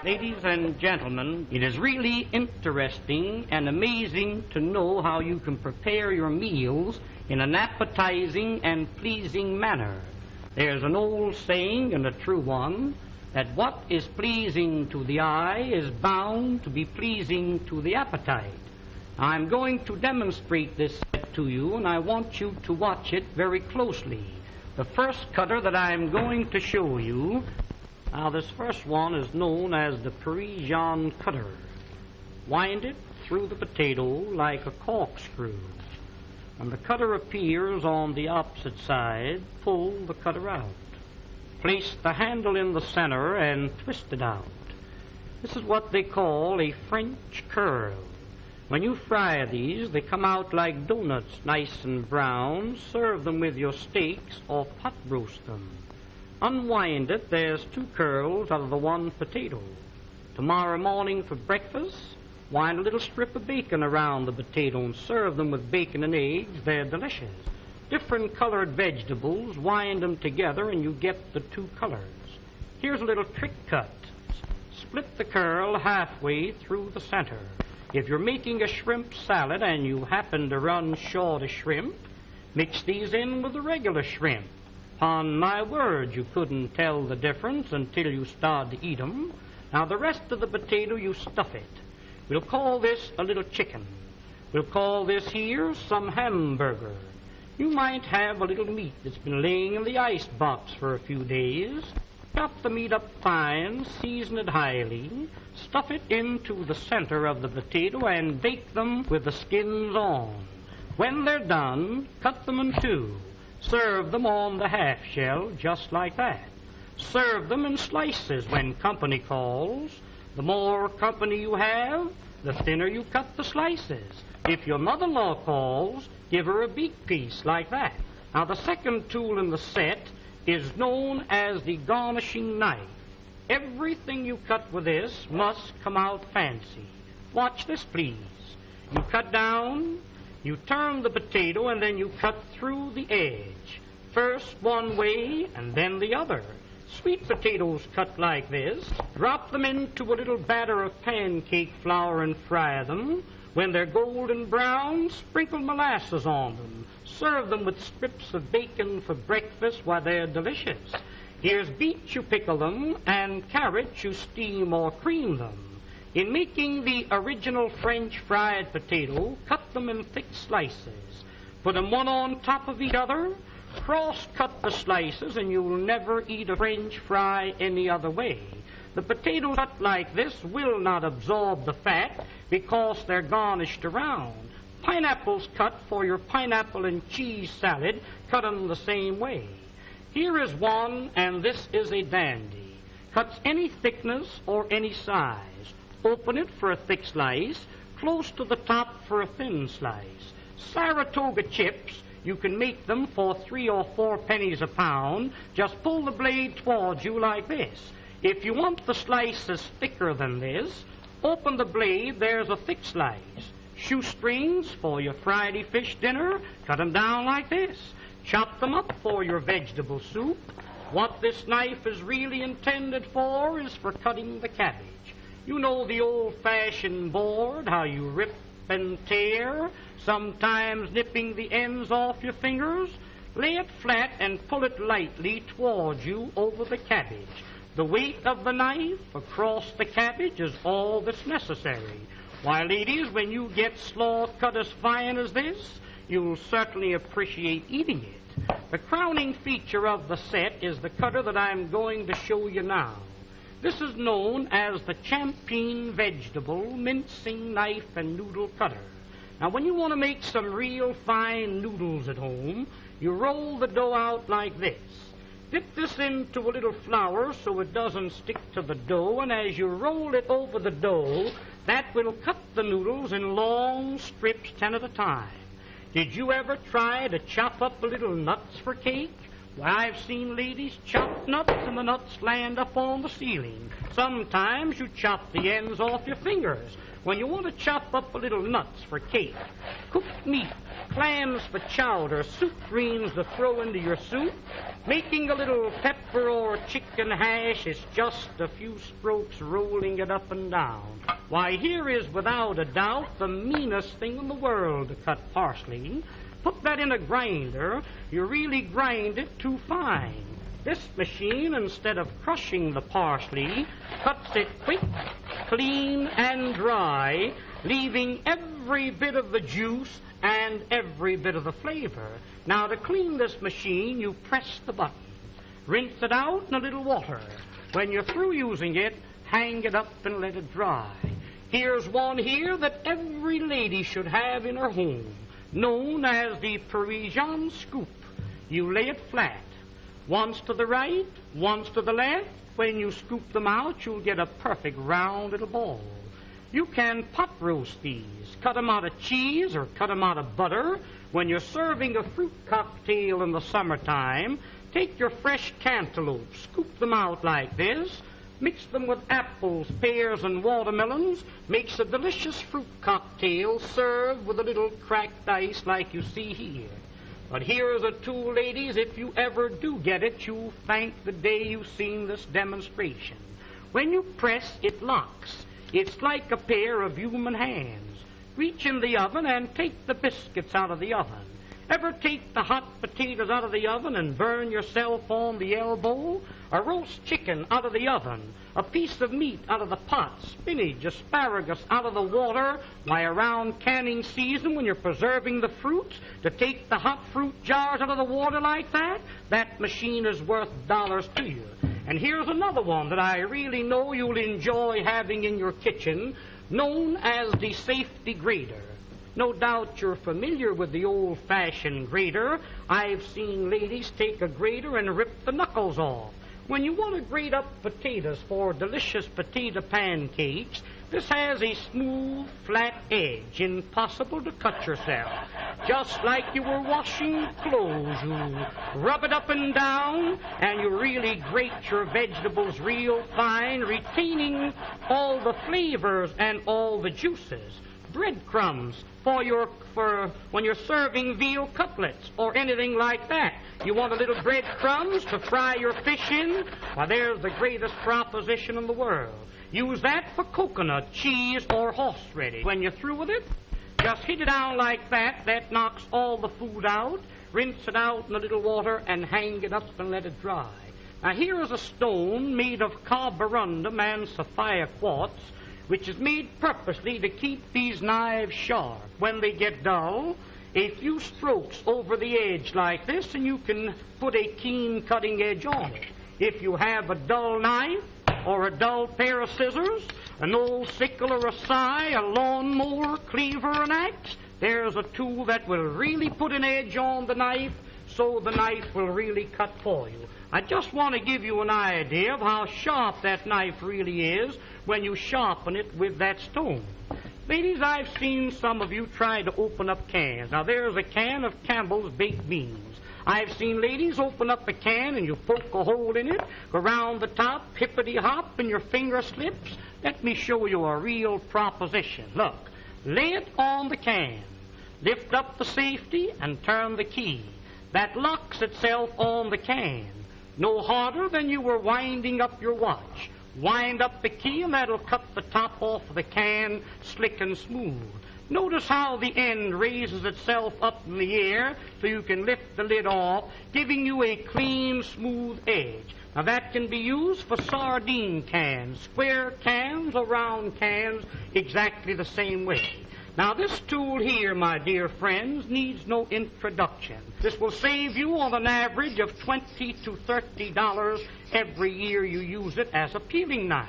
Ladies and gentlemen, it is really interesting and amazing to know how you can prepare your meals in an appetizing and pleasing manner. There's an old saying, and a true one, that what is pleasing to the eye is bound to be pleasing to the appetite. I'm going to demonstrate this to you, and I want you to watch it very closely. The first cutter that I'm going to show you, now this first one is known as the Parisian cutter. Wind it through the potato like a corkscrew. When the cutter appears on the opposite side, pull the cutter out. Place the handle in the center and twist it out. This is what they call a French curl. When you fry these, they come out like donuts, nice and brown. Serve them with your steaks or pot roast them. Unwind it, there's two curls out of the one potato. Tomorrow morning for breakfast, wind a little strip of bacon around the potato and serve them with bacon and eggs. They're delicious. Different colored vegetables, wind them together and you get the two colors. Here's a little trick cut. Split the curl halfway through the center. If you're making a shrimp salad and you happen to run short of shrimp, mix these in with the regular shrimp. Upon my word, you couldn't tell the difference until you start to eat them. Now, the rest of the potato, you stuff it. We'll call this a little chicken. We'll call this here some hamburger. You might have a little meat that's been laying in the ice box for a few days. Chop the meat up fine, season it highly, stuff it into the center of the potato and bake them with the skins on. When they're done, cut them in two. Serve them on the half shell, just like that. Serve them in slices when company calls. The more company you have, the thinner you cut the slices. If your mother-in-law calls, give her a beak piece like that. Now, the second tool in the set is known as the garnishing knife. Everything you cut with this must come out fancy. Watch this, please. You cut down, you turn the potato, and then you cut through the edge. First one way, and then the other. Sweet potatoes cut like this. Drop them into a little batter of pancake flour and fry them. When they're golden brown, sprinkle molasses on them. Serve them with strips of bacon for breakfast while they're delicious. Here's beets, you pickle them, and carrots, you steam or cream them. In making the original French fried potato, cut them in thick slices. Put them one on top of each other. Cross-cut the slices, and you'll never eat a French fry any other way. The potatoes cut like this will not absorb the fat because they're garnished around. Pineapples cut for your pineapple and cheese salad, cut them the same way. Here is one, and this is a dandy. Cuts any thickness or any size. Open it for a thick slice, close to the top for a thin slice. Saratoga chips, you can make them for 3 or 4 pennies a pound. Just pull the blade towards you like this. If you want the slices thicker than this, open the blade, there's a thick slice. Shoestrings for your Friday fish dinner, cut them down like this. Chop them up for your vegetable soup. What this knife is really intended for is for cutting the cabbage. You know the old-fashioned board, how you rip and tear, sometimes nipping the ends off your fingers. Lay it flat and pull it lightly towards you over the cabbage. The weight of the knife across the cabbage is all that's necessary. Why, ladies, when you get slaw cut as fine as this, you'll certainly appreciate eating it. The crowning feature of the set is the cutter that I'm going to show you now. This is known as the Champeen vegetable mincing knife and noodle cutter. Now, when you want to make some real fine noodles at home, you roll the dough out like this. Dip this into a little flour so it doesn't stick to the dough, and as you roll it over the dough, that will cut the noodles in long strips, 10 at a time. Did you ever try to chop up a little nuts for cake? Why, I've seen ladies chop nuts and the nuts land up on the ceiling. Sometimes you chop the ends off your fingers. when you want to chop up a little nuts for cake, cooked meat, clams for chowder, soup greens to throw into your soup, making a little pepper or chicken hash is just a few strokes rolling it up and down. Why, here is without a doubt the meanest thing in the world to cut parsley. Put that in a grinder, you really grind it too fine. This machine, instead of crushing the parsley, cuts it quick, clean, and dry, leaving every bit of the juice and every bit of the flavor. Now, to clean this machine, you press the button. Rinse it out in a little water. When you're through using it, hang it up and let it dry. Here's one here that every lady should have in her home, known as the Parisian scoop. You lay it flat. Once to the right, once to the left. When you scoop them out, you'll get a perfect round little ball. You can pot roast these. Cut them out of cheese or cut them out of butter. When you're serving a fruit cocktail in the summertime, take your fresh cantaloupe, scoop them out like this, mix them with apples, pears, and watermelons, makes a delicious fruit cocktail served with a little cracked ice like you see here. But here's a tool, ladies, if you ever do get it, you'll thank the day you've seen this demonstration. When you press, it locks. It's like a pair of human hands. Reach in the oven and take the biscuits out of the oven. Ever take the hot potatoes out of the oven and burn yourself on the elbow? A roast chicken out of the oven, a piece of meat out of the pot, spinach, asparagus out of the water. Why, around canning season, when you're preserving the fruits, to take the hot fruit jars out of the water like that, that machine is worth dollars to you. And here's another one that I really know you'll enjoy having in your kitchen, known as the safety grater. No doubt you're familiar with the old-fashioned grater. I've seen ladies take a grater and rip the knuckles off. When you want to grate up potatoes for delicious potato pancakes, this has a smooth, flat edge, impossible to cut yourself. Just like you were washing clothes, you rub it up and down, and you really grate your vegetables real fine, retaining all the flavors and all the juices. Breadcrumbs for when you're serving veal cutlets or anything like that. You want a little breadcrumbs to fry your fish in? Why, there's the greatest proposition in the world. Use that for coconut, cheese, or horseradish. When you're through with it, just hit it down like that. That knocks all the food out. Rinse it out in a little water and hang it up and let it dry. Now, here is a stone made of carborundum and sapphire quartz, which is made purposely to keep these knives sharp. When they get dull, a few strokes over the edge like this, and you can put a keen cutting edge on it. If you have a dull knife or a dull pair of scissors, an old sickle or a scythe, a lawnmower, cleaver, an axe, there's a tool that will really put an edge on the knife so the knife will really cut for you. I just want to give you an idea of how sharp that knife really is when you sharpen it with that stone. Ladies, I've seen some of you try to open up cans. Now, there's a can of Campbell's baked beans. I've seen ladies open up a can and you poke a hole in it, go around the top, hippity-hop, and your finger slips. Let me show you a real proposition. Look, lay it on the can, lift up the safety, and turn the key. That locks itself on the can. No harder than you were winding up your watch. Wind up the key, and that'll cut the top off of the can slick and smooth. Notice how the end raises itself up in the air so you can lift the lid off, giving you a clean, smooth edge. Now, that can be used for sardine cans, square cans, or round cans, exactly the same way. Now, this tool here, my dear friends, needs no introduction. This will save you on an average of $20 to $30 every year you use it as a peeling knife.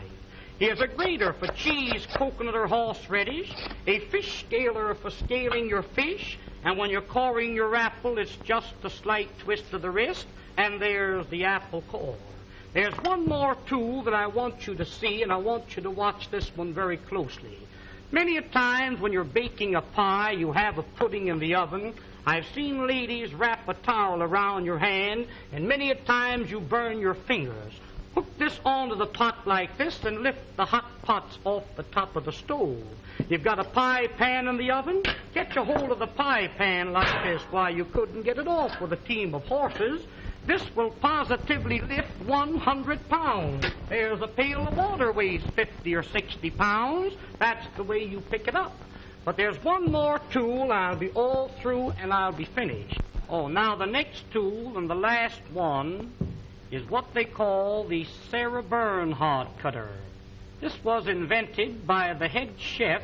Here's a grater for cheese, coconut, or horseradish, a fish scaler for scaling your fish, and when you're coring your apple, it's just a slight twist of the wrist, and there's the apple core. There's one more tool that I want you to see, and I want you to watch this one very closely. Many a times when you're baking a pie, you have a pudding in the oven. I've seen ladies wrap a towel around your hand, and many a times you burn your fingers. Hook this onto the pot like this and lift the hot pots off the top of the stove. You've got a pie pan in the oven. Get your hold of the pie pan like this. Why, you couldn't get it off with a team of horses. This will positively lift 100 pounds. There's a pail of water weighs 50 or 60 pounds. That's the way you pick it up. But there's one more tool. I'll be all through and I'll be finished. Oh, now the next tool and the last one is what they call the Sarah Bernhardt cutter. This was invented by the head chef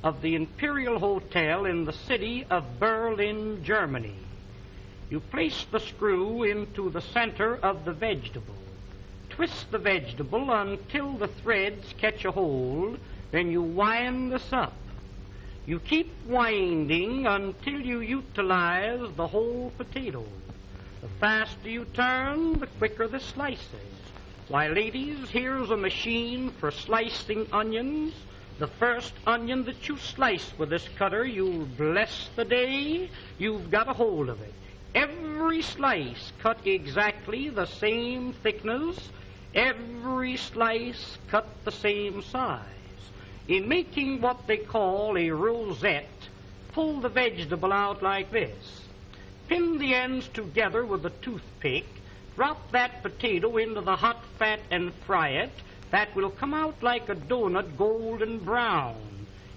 of the Imperial Hotel in the city of Berlin, Germany. You place the screw into the center of the vegetable. Twist the vegetable until the threads catch a hold, then you wind this up. You keep winding until you utilize the whole potato. The faster you turn, the quicker the slices. Why, ladies, here's a machine for slicing onions. The first onion that you slice with this cutter, you'll bless the day you've got a hold of it. Every slice cut exactly the same thickness. Every slice cut the same size. In making what they call a rosette, pull the vegetable out like this. Pin the ends together with a toothpick. Drop that potato into the hot fat and fry it. That will come out like a donut, golden brown.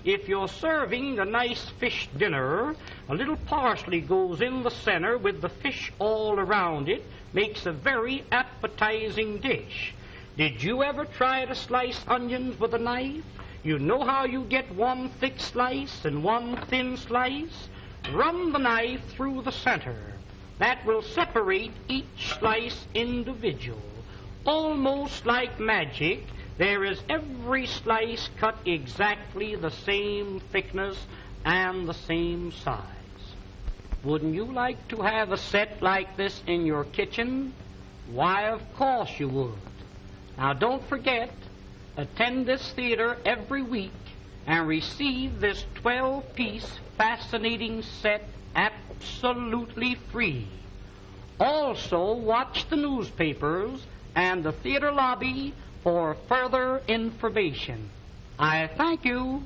If you're serving a nice fish dinner, a little parsley goes in the center with the fish all around it. Makes a very appetizing dish. Did you ever try to slice onions with a knife? You know how you get one thick slice and one thin slice? Run the knife through the center. That will separate each slice individual. Almost like magic, there is every slice cut exactly the same thickness and the same size. Wouldn't you like to have a set like this in your kitchen? Why, of course you would. Now, don't forget, attend this theater every week and receive this 12-piece fascinating set absolutely free. Also, watch the newspapers and the theater lobby for further information. I thank you.